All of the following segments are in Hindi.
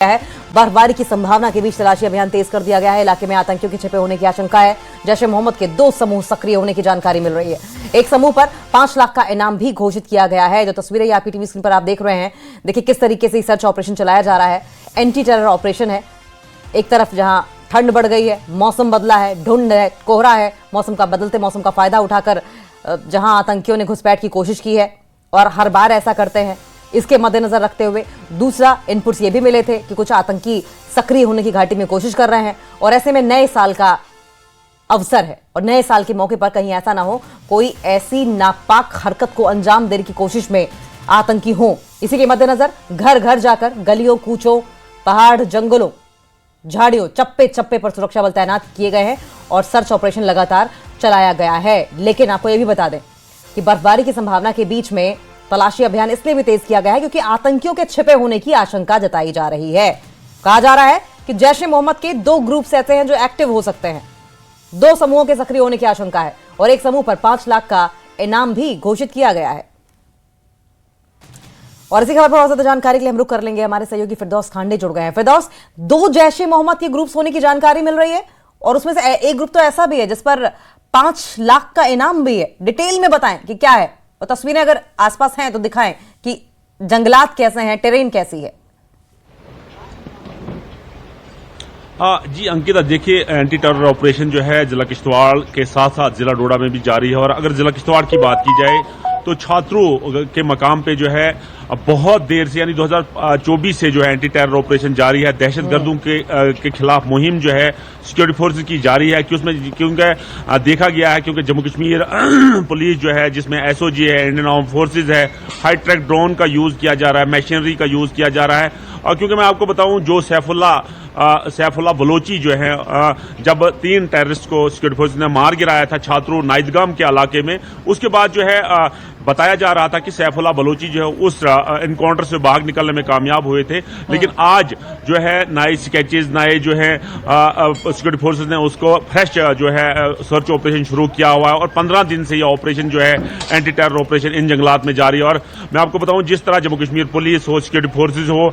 है। बर्फबारी की संभावना के बीच तलाशी अभियान तेज कर दिया गया है। इलाके में आतंकियों के छिपे होने की आशंका है। जैश ए मोहम्मद के 2 समूह सक्रिय होने की जानकारी मिल रही है। एक समूह पर 5 लाख का इनाम भी घोषित किया गया है। जो तस्वीरें यहाँ पीटीवी स्क्रीन पर आप देख रहे हैं, देखिए किस तरीके से सर्च ऑपरेशन चलाया जा रहा है। एंटी टेरर ऑपरेशन है। एक तरफ जहां ठंड बढ़ गई है, मौसम बदला है, धुंध है, कोहरा है, मौसम का बदलते मौसम का फायदा उठाकर जहां आतंकियों ने घुसपैठ की कोशिश की है और हर बार ऐसा करते हैं। इसके मद्देनजर रखते हुए दूसरा इनपुट्स ये भी मिले थे कि कुछ आतंकी सक्रिय होने की घाटी में कोशिश कर रहे हैं और ऐसे में नए साल का अवसर है और नए साल के मौके पर कहीं ऐसा ना हो कोई ऐसी नापाक हरकत को अंजाम देने की कोशिश में आतंकी हो। इसी के मद्देनजर घर घर जाकर गलियों, कूचों, पहाड़, जंगलों, झाड़ियों, चप्पे चप्पे पर सुरक्षा बल तैनात किए गए हैं और सर्च ऑपरेशन लगातार चलाया गया है। लेकिन आपको यह भी बता दें कि बर्फबारी की संभावना के बीच में तलाशी अभियान इसलिए भी तेज किया गया है क्योंकि आतंकियों के छिपे होने की आशंका जताई जा रही है। कहा जा रहा है कि जैश ए मोहम्मद के 2 ग्रुप्स ऐसे हैं जो एक्टिव हो सकते हैं। 2 समूहों के सक्रिय होने की आशंका है और एक समूह पर 5 लाख का इनाम भी घोषित किया गया है। और इसी खबर पर और ज्यादा जानकारी के लिए हम रुक कर लेंगे। हमारे सहयोगी फिरदौस खांडे जुड़ गए हैं। फिरदौस, 2 जैश ए मोहम्मद के ग्रुप्स होने की जानकारी मिल रही है और उसमें से एक ग्रुप तो ऐसा भी है जिस पर 5 लाख का इनाम भी है। डिटेल में बताएं कि क्या है और तस्वीरें अगर आसपास हैं तो दिखाएं कि जंगलात कैसे हैं, टेरेन कैसी है। जी अंकिता, देखिए एंटी टेरर ऑपरेशन जो है जिला किश्तवाड़ के साथ साथ जिला डोडा में भी जारी है। और अगर जिला किश्तवाड़ की बात की जाए तो छात्रों के मकाम पे जो है बहुत देर से यानी 2024 से जो है एंटी टेरर ऑपरेशन जारी है। दहशतगर्दों के खिलाफ मुहिम जो है सिक्योरिटी फोर्सेज की जारी है क्योंकि देखा गया है क्योंकि जम्मू कश्मीर पुलिस जो है जिसमें एसओजी है, इंडियन आर्म फोर्सेज है, हाई ट्रैक ड्रोन का यूज किया जा रहा है, मशीनरी का यूज किया जा रहा है। और क्योंकि मैं आपको बताऊं जो सैफुल्ला बलोची जो है जब 3 टेररिस्ट को सिक्योरिटी फोर्सेज ने मार गिराया था छात्रों नाइदगाम के इलाके में, उसके बाद जो है बताया जा रहा था कि सैफुल्ला बलोची जो है उस एनकाउंटर से भाग निकलने में कामयाब हुए थे। लेकिन आज जो है नए स्केचेस, नए जो है सिक्योरिटी फोर्सेज ने उसको फ्रेश जो है सर्च ऑपरेशन शुरू किया हुआ है और 15 दिन से ये ऑपरेशन जो है एंटी टेरर ऑपरेशन इन जंगलात में जारी है। और मैं आपको बताऊं जिस तरह जम्मू कश्मीर पुलिस हो, सिक्योरिटी फोर्सेज हो,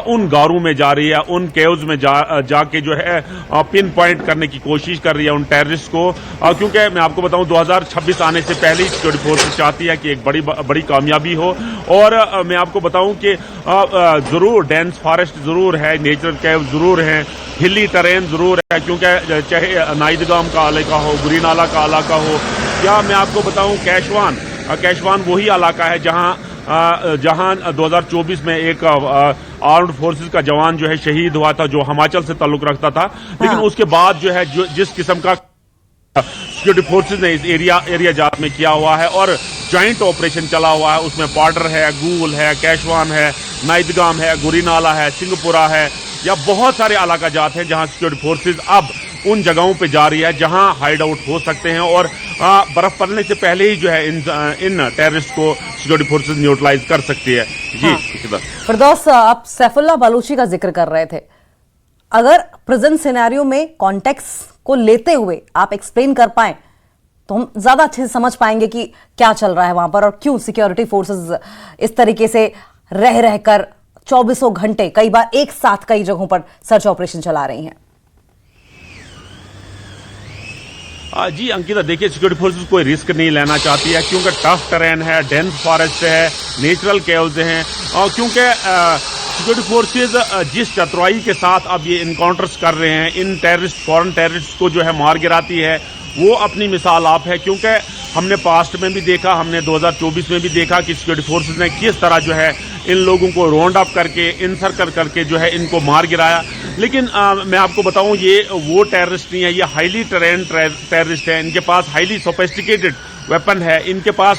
उन गारों में जा रही है, उन केव्स में जाके जो है पिन पॉइंट करने की कोशिश कर रही है उन टेररिस्ट को। क्योंकि मैं आपको बताऊं 2026 आने से पहले ही सिक्योरिटी फोर्सेज चाहती है कि एक बड़ी कामयाबी हो। और मैं आपको बताऊं कि जरूर डेंस फॉरेस्ट जरूर है, नेचुरल केव जरूर है, हिली टरेन जरूर है क्योंकि चाहे नाइदगाम का इलाका हो, गुरीनाला का इलाका हो या मैं आपको बताऊं कैशवान वही इलाका है जहां 2024 में एक आर्म्ड फोर्सेस का जवान जो है शहीद हुआ था जो हिमाचल से ताल्लुक रखता था। लेकिन उसके बाद जो है जिस किस्म का सिक्योरिटी फोर्सेज ने इस एरिया जात में किया हुआ है और ज्वाइंट ऑपरेशन चला हुआ है, उसमें पार्डर है, गूल है, कैशवान है, नाइदगाम है, गुरीनाला है, सिंहपुरा है या बहुत सारे इलाका जात हैं जहां सिक्योरिटी फोर्सेज अब उन जगहों पे जा रही है जहां हाइड आउट हो सकते हैं और बर्फ पड़ने से पहले ही जो है इन टेररिस्ट को सिक्योरिटी फोर्सेज न्यूट्रलाइज कर सकती है। जी फिरदौस, आप सैफुल्ला बलूची का जिक्र कर रहे थे। अगर प्रेजेंट सिनेरियो में कॉन्टेक्स्ट को लेते हुए आप एक्सप्लेन कर पाए तो हम ज्यादा अच्छे से समझ पाएंगे कि क्या चल रहा है वहां पर और क्यों सिक्योरिटी फोर्सेस इस तरीके से रहकर 24 घंटे कई बार एक साथ कई जगहों पर सर्च ऑपरेशन चला रही हैं। जी अंकिता, देखिए सिक्योरिटी फोर्सेस कोई रिस्क नहीं लेना चाहती है क्योंकि टफ टेरेन है, डेंस फॉरेस्ट है, नेचुरल केव्स हैं और क्योंकि सिक्योरिटी फोर्सेज जिस चतुराई के साथ अब ये इनकाउंटर्स कर रहे हैं, इन फॉरेन टेररिस्ट को जो है मार गिराती है, वो अपनी मिसाल आप है। क्योंकि हमने पास्ट में भी देखा, हमने 2024 में भी देखा कि सिक्योरिटी फोर्सेज ने किस तरह जो है इन लोगों को राउंड अप करके इनसर्कल करके जो है इनको मार गिराया। लेकिन मैं आपको बताऊं ये वो टेररिस्ट नहीं है, ये हाईली ट्रेन्ड टेररिस्ट है। इनके पास हाईली सोफिस्टिकेटेड वेपन है। इनके पास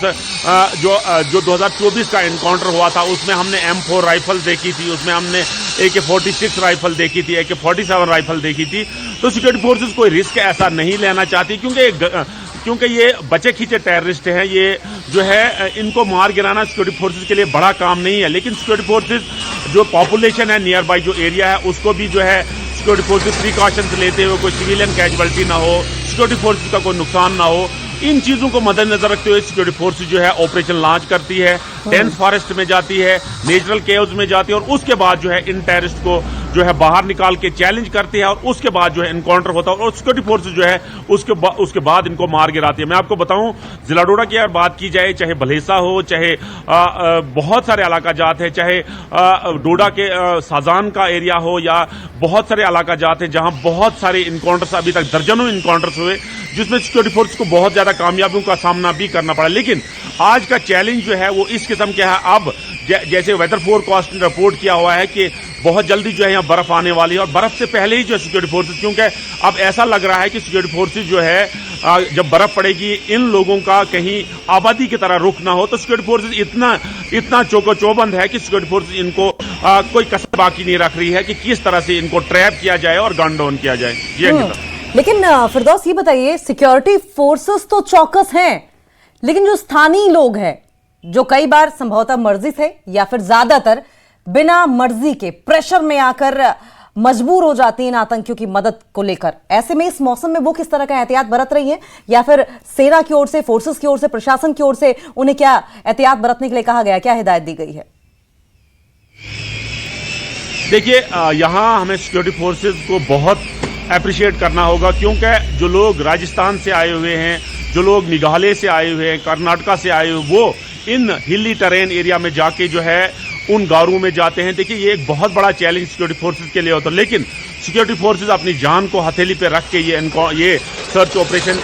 जो 2024 का एनकाउंटर हुआ था उसमें हमने M4 राइफल देखी थी, उसमें हमने AK-46 राइफल देखी थी, AK-47 राइफल देखी थी। तो सिक्योरिटी फोर्सेज कोई रिस्क ऐसा नहीं लेना चाहती क्योंकि ये बचे खींचे टेररिस्ट हैं। ये जो है इनको मार गिराना सिक्योरिटी फोर्सेज के लिए बड़ा काम नहीं है। लेकिन सिक्योरिटी फोर्सेज जो पॉपुलेशन है नियर बाई जो एरिया है उसको भी जो है सिक्योरिटी फोर्सेज प्रिकॉशंस लेते हुए कोई सिविलियन कैजुअलिटी ना हो, सिक्योरिटी फोर्सेज का कोई नुकसान ना हो, इन चीजों को मद्देनजर रखते हुए सिक्योरिटी फोर्सेज जो है ऑपरेशन लॉन्च करती है, डेंस फॉरेस्ट में जाती है, नेचुरल केव्स में जाती है और उसके बाद जो है इन टेररिस्ट को जो है बाहर निकाल के चैलेंज करते हैं और उसके बाद जो है इनकाउंटर होता है और सिक्योरिटी फोर्सेज जो है उसके बाद इनको मार गिराती है। मैं आपको बताऊं, जिला डोडा की अगर बात की जाए, चाहे भलेसा हो, चाहे बहुत सारे इलाका जात है, चाहे डोडा के साजान का एरिया हो, या बहुत सारे इलाका जात है जहां बहुत सारे इनकाउंटर्स, अभी तक दर्जनों इनकाउंटर्स हुए, जिसमें सिक्योरिटी फोर्स को बहुत ज्यादा कामयाबियों का सामना भी करना पड़ा। लेकिन आज का चैलेंज जो है वो इस किस्म के है। अब जैसे वेदर फोरकास्ट ने रिपोर्ट किया हुआ है कि बहुत जल्दी जो है यहाँ बर्फ आने वाली है और बर्फ से पहले ही जो है सिक्योरिटी फोर्सेज, क्योंकि अब ऐसा लग रहा है कि सिक्योरिटी फोर्सेज जो है जब बर्फ पड़ेगी, इन लोगों का कहीं आबादी की तरह रुख ना हो, तो सिक्योरिटी फोर्सेज इतना चौबंद है कि सिक्योरिटी फोर्सेज इनको कोई कसर बाकी नहीं रख रही है कि किस तरह से इनको ट्रैप किया जाए और गन डाउन किया जाए। जी लेकिन फिरदौस, ये बताइए, सिक्योरिटी फोर्सेस तो चौकस हैं, लेकिन जो स्थानीय लोग हैं, जो कई बार संभवतः मर्जी से या फिर ज्यादातर बिना मर्जी के प्रेशर में आकर मजबूर हो जाती हैं इन आतंकियों की मदद को लेकर, ऐसे में इस मौसम में वो किस तरह का एहतियात बरत रही हैं, या फिर सेना की ओर से, फोर्सेस की ओर से, प्रशासन की ओर से उन्हें क्या एहतियात बरतने के लिए कहा गया, क्या हिदायत दी गई है? देखिए, यहां हमें सिक्योरिटी फोर्सेज को बहुत अप्रिशिएट करना होगा, क्योंकि जो लोग राजस्थान से आए हुए हैं, जो लोग मेघालय से आए हुए हैं, कर्नाटका से आए हुए, वो इन हिली टेरेन एरिया में जाके जो है उन गारों में जाते हैं। देखिए, ये एक बहुत बड़ा चैलेंज सिक्योरिटी फोर्सेज के लिए होता है, लेकिन सिक्योरिटी फोर्सेज अपनी जान को हथेली पे रख के ये सर्च ऑपरेशन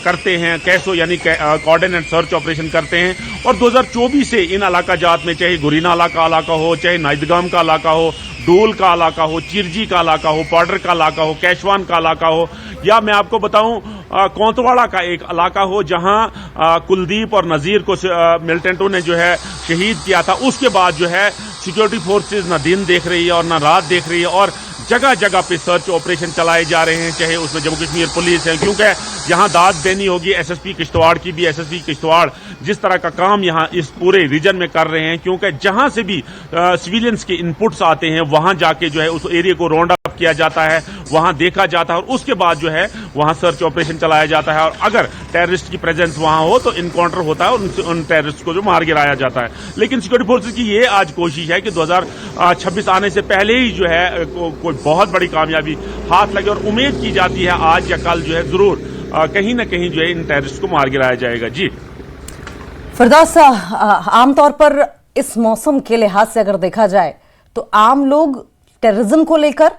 करते हैं, कैसो यानी कोऑर्डिनेट सर्च ऑपरेशन करते हैं। और 2024 से इन इलाका जात में, चाहे गुरीना इलाका हो, चाहे नाइदगाम का इलाका हो, डोल का इलाका हो, चिरजी का इलाका हो, पाउडर का इलाका हो, कैशवान का इलाका हो, या मैं आपको बताऊं कोतवाड़ा का एक इलाका हो जहां कुलदीप और नजीर को मिलिटेंटों ने जो है शहीद किया था, उसके बाद जो है सिक्योरिटी फोर्सेज ना दिन देख रही है और ना रात देख रही है और जगह जगह पे सर्च ऑपरेशन चलाए जा रहे हैं, चाहे उसमें जम्मू कश्मीर पुलिस है, क्योंकि यहां दाद देनी होगी एसएसपी किश्तवाड़ की भी। एसएसपी किश्तवाड़ जिस तरह का काम यहां इस पूरे रीजन में कर रहे हैं, क्योंकि जहां से भी सिविलियंस के इनपुट्स आते हैं वहां जाके जो है उस एरिया को राउंड अप किया जाता है, वहां देखा जाता है और उसके बाद जो है वहां सर्च ऑपरेशन चलाया जाता है। और अगर टेररिस्ट की प्रेजेंस वहां हो तो इनकाउंटर होता है और उन टेररिस्ट को जो मार गिराया जाता है। लेकिन सिक्योरिटी फोर्सेज की ये आज कोशिश है कि 2026 आने से पहले ही जो है कोई बहुत बड़ी कामयाबी हाथ लगे, और उम्मीद की जाती है आज या कल जो है जरूर कहीं ना कहीं जो है इन टेररिस्ट को मार गिराया जाएगा। जी फिरदौस, आमतौर पर इस मौसम के लिहाज से अगर देखा जाए तो आम लोग टेररिज्म को लेकर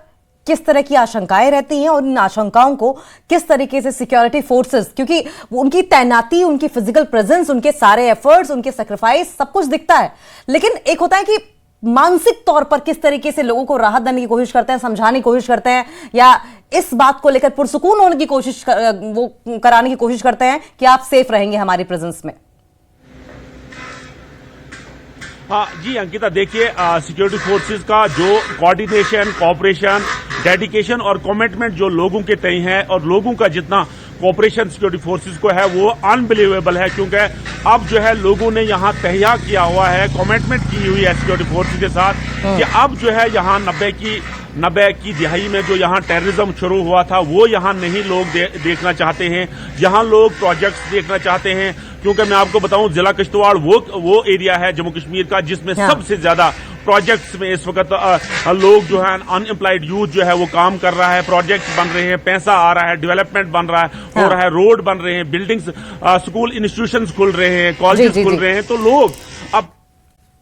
किस तरह की आशंकाएं रहती हैं और इन आशंकाओं को किस तरीके से सिक्योरिटी फोर्सेस, क्योंकि उनकी तैनाती, उनकी फिजिकल प्रेजेंस, उनके सारे एफर्ट्स, उनके सेक्रीफाइस, सब कुछ दिखता है, लेकिन एक होता है कि मानसिक तौर पर किस तरीके से लोगों को राहत देने की कोशिश करते हैं, समझाने की कोशिश करते हैं, या इस बात को लेकर पुरसुकून होने की कोशिश, वो कराने की कोशिश करते हैं कि आप सेफ रहेंगे हमारी प्रेजेंस में। हाँ जी अंकिता, देखिए सिक्योरिटी फोर्सेज का जो कोऑर्डिनेशन, कोऑपरेशन, डेडिकेशन और कमिटमेंट जो लोगों के तय है और लोगों का जितना कोऑपरेशन सिक्योरिटी फोर्सेज को है वो अनबिलीवेबल है, क्योंकि अब जो है लोगों ने यहाँ तहैया किया हुआ है, कमिटमेंट की हुई है सिक्योरिटी फोर्सेज के साथ कि अब जो है यहाँ 90 की दिहाई में जो यहाँ टेररिज्म शुरू हुआ था वो यहाँ नहीं लोग देखना चाहते हैं, यहाँ लोग प्रोजेक्ट्स देखना चाहते हैं। क्योंकि मैं आपको बताऊं, जिला किश्तवाड़ वो एरिया है जम्मू कश्मीर का जिसमें सबसे ज्यादा प्रोजेक्ट्स में इस वक्त लोग जो है अनएम्प्लॉयड यूथ जो है वो काम कर रहा है, प्रोजेक्ट्स बन रहे हैं, पैसा आ रहा है, डेवलपमेंट बन रहा है, हो रहा है, रोड बन रहे हैं, बिल्डिंग्स, स्कूल इंस्टीट्यूशंस खुल रहे हैं, कॉलेजेस खुल रहे हैं, तो लोग अब